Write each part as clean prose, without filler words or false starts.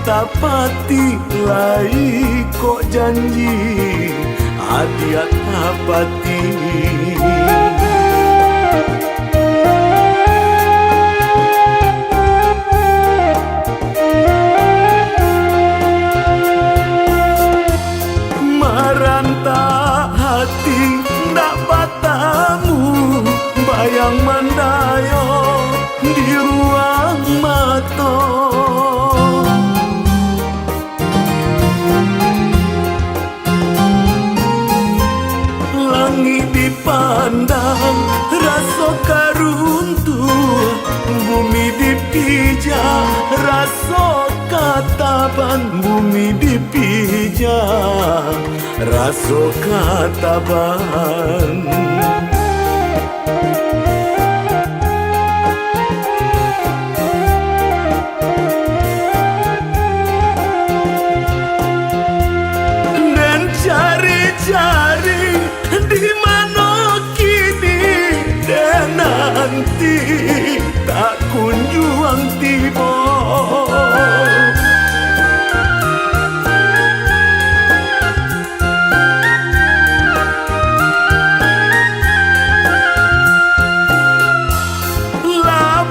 tapati lai kok janji adia tapati. Maranta hati ndak batamu bayang mandayo di ruang mata. Langit dipandang rasa karuntuh, bumi dipijak rasa kataban, bumi dipijak rasa kataban. Dan cari-cari di mana kini dan nanti tak kunjung tiba.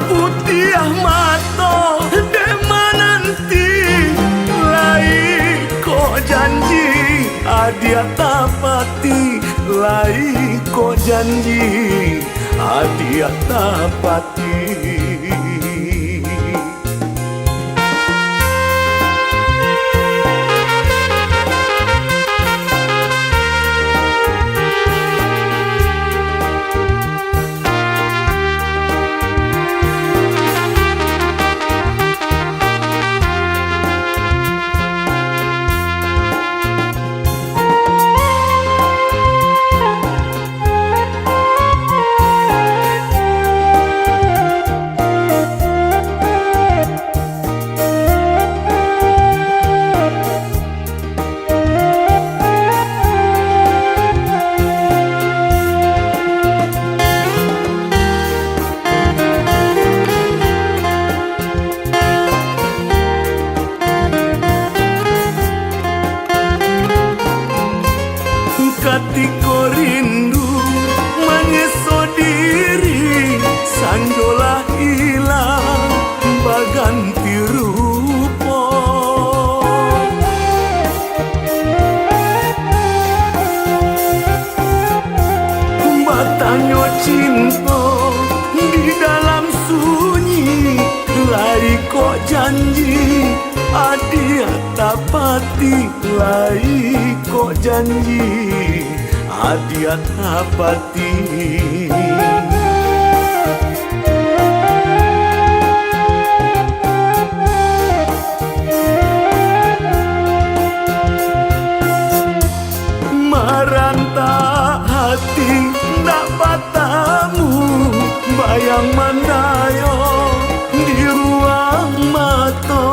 Putiah mata dema nanti lai kok janji adia tapati, lai kok janji adia tapati. Katiko rindu menyeso diri, sanjolah hilang baganti rupa. Batanyo cinta di dalam sunyi, lai kok janji adia tapati, lai kok janji adia tapati. Maranta hati ndak batamu bayang mandayo di ruang mata.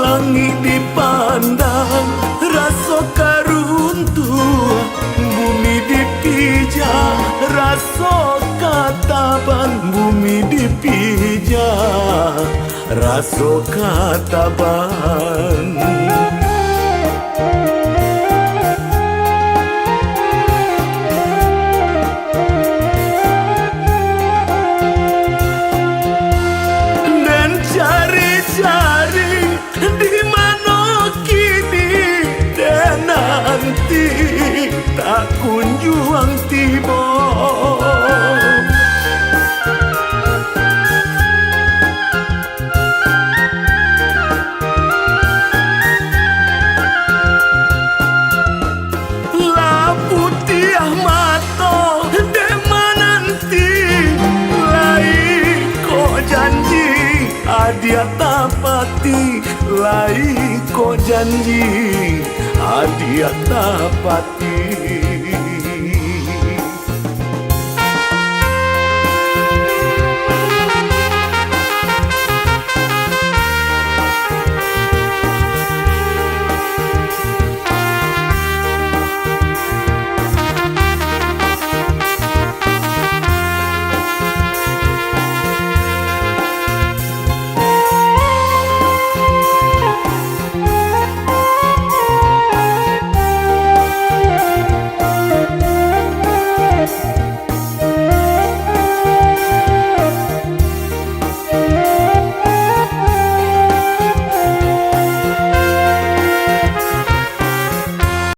Langit dipandang rasa karuntuh, bumi dipijak rasa kataban, bumi dipijak rasa kataban. Dan cari-cari di mana kini dan nanti tak kunjung tiba. Putiah mata dema nanti lai kok janji adia tapati, lai kok janji adia tapati.